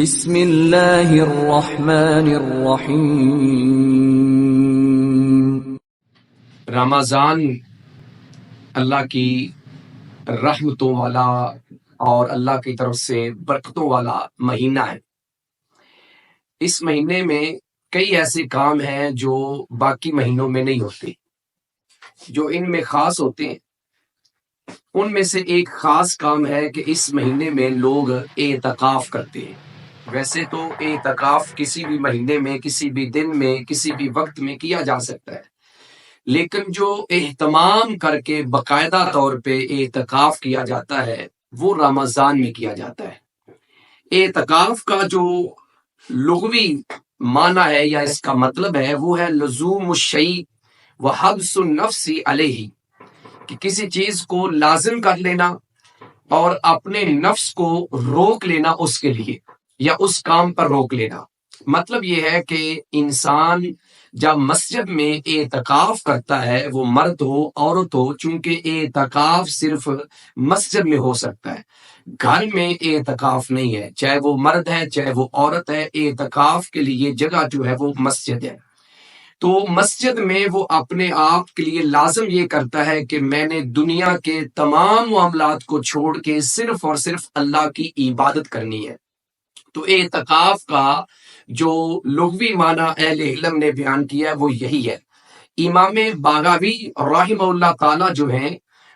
بسم اللہ الرحمن الرحیم۔ رمضان اللہ کی رحمتوں والا اور اللہ کی طرف سے برکتوں والا مہینہ ہے۔ اس مہینے میں کئی ایسے کام ہیں جو باقی مہینوں میں نہیں ہوتے، جو ان میں خاص ہوتے ہیں۔ ان میں سے ایک خاص کام ہے کہ اس مہینے میں لوگ اعتکاف کرتے ہیں۔ ویسے تو اعتکاف کسی بھی مہینے میں، کسی بھی دن میں، کسی بھی وقت میں کیا جا سکتا ہے، لیکن جو اہتمام کر کے باقاعدہ طور پہ اعتکاف کیا جاتا ہے وہ رمضان میں کیا جاتا ہے۔ اعتکاف کا جو لغوی معنی ہے یا اس کا مطلب ہے وہ ہے لزوم الشیء وحبس النفس علیہ، کہ کسی چیز کو لازم کر لینا اور اپنے نفس کو روک لینا اس کے لیے، یا اس کام پر روک لینا۔ مطلب یہ ہے کہ انسان جب مسجد میں اعتکاف کرتا ہے، وہ مرد ہو عورت ہو، چونکہ اعتکاف صرف مسجد میں ہو سکتا ہے، گھر میں اعتکاف نہیں ہے، چاہے وہ مرد ہے چاہے وہ عورت ہے، اعتکاف کے لیے جگہ جو ہے وہ مسجد ہے۔ تو مسجد میں وہ اپنے آپ کے لیے لازم یہ کرتا ہے کہ میں نے دنیا کے تمام معاملات کو چھوڑ کے صرف اور صرف اللہ کی عبادت کرنی ہے۔ تو اعتکاف کا جو لغوی معنی اہل علم نے بیان کیا ہے وہ یہی ہے۔ امام باغاوی رحمہ اللہ تعالی جو ہیں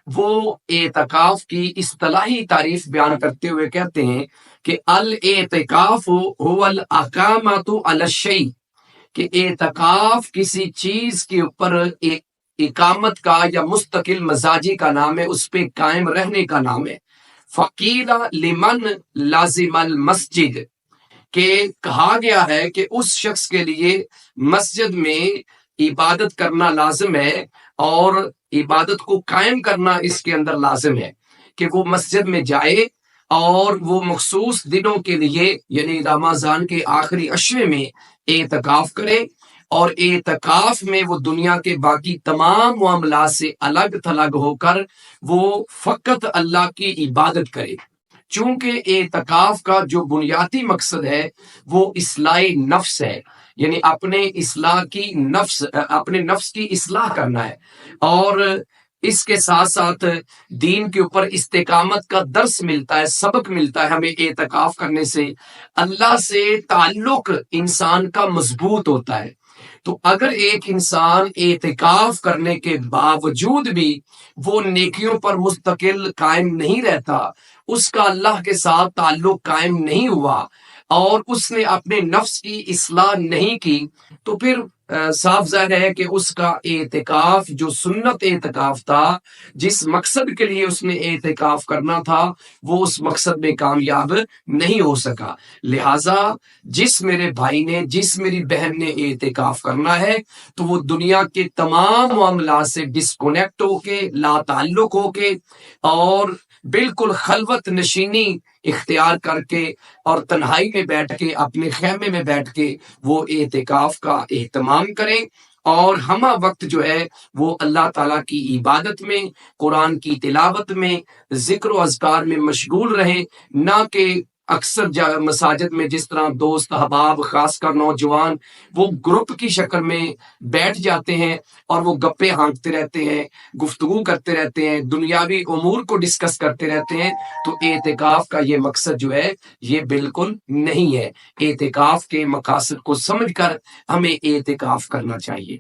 وہ اعتکاف کی اصطلاحی تعریف بیان کرتے ہوئے کہتے ہیں کہ الاعتکاف هو الاقامۃ علی الشیء، کہ اعتکاف کسی چیز کے اوپر اقامت کا یا مستقل مزاجی کا نام ہے، اس پہ قائم رہنے کا نام ہے۔ فقیل لمن لازم المسجد، کہ کہا گیا ہے کہ اس شخص کے لیے مسجد میں عبادت کرنا لازم ہے اور عبادت کو قائم کرنا اس کے اندر لازم ہے، کہ وہ مسجد میں جائے اور وہ مخصوص دنوں کے لیے یعنی رمضان کے آخری عشرے میں اعتکاف کرے، اور اعتکاف میں وہ دنیا کے باقی تمام معاملات سے الگ تھلگ ہو کر وہ فقط اللہ کی عبادت کرے۔ چونکہ اعتکاف کا جو بنیادی مقصد ہے وہ اصلاح نفس ہے، یعنی اپنے نفس کی اصلاح کرنا ہے، اور اس کے ساتھ ساتھ دین کے اوپر استقامت کا درس ملتا ہے، سبق ملتا ہے ہمیں اعتکاف کرنے سے۔ اللہ سے تعلق انسان کا مضبوط ہوتا ہے۔ تو اگر ایک انسان اعتکاف کرنے کے باوجود بھی وہ نیکیوں پر مستقل قائم نہیں رہتا، اس کا اللہ کے ساتھ تعلق قائم نہیں ہوا اور اس نے اپنے نفس کی اصلاح نہیں کی، تو پھر صاف ظاہر ہے کہ اس کا اعتکاف جو سنت اعتکاف تھا، جس مقصد کے لیے اس نے اعتکاف کرنا تھا، وہ اس مقصد میں کامیاب نہیں ہو سکا۔ لہٰذا جس میرے بھائی نے، جس میری بہن نے اعتکاف کرنا ہے تو وہ دنیا کے تمام معاملات سے ڈسکونیکٹ ہو کے، لا تعلق ہو کے، اور بالکل خلوت نشینی اختیار کر کے اور تنہائی میں بیٹھ کے، اپنے خیمے میں بیٹھ کے وہ اعتکاف کا اہتمام کریں، اور ہمہ وقت جو ہے وہ اللہ تعالیٰ کی عبادت میں، قرآن کی تلاوت میں، ذکر و اذکار میں مشغول رہیں، نہ کہ اکثر مساجد میں جس طرح دوست احباب، خاص کر نوجوان، وہ گروپ کی شکل میں بیٹھ جاتے ہیں اور وہ گپے ہانکتے رہتے ہیں، گفتگو کرتے رہتے ہیں، دنیاوی امور کو ڈسکس کرتے رہتے ہیں۔ تو اعتکاف کا یہ مقصد جو ہے یہ بالکل نہیں ہے۔ اعتکاف کے مقاصد کو سمجھ کر ہمیں اعتکاف کرنا چاہیے۔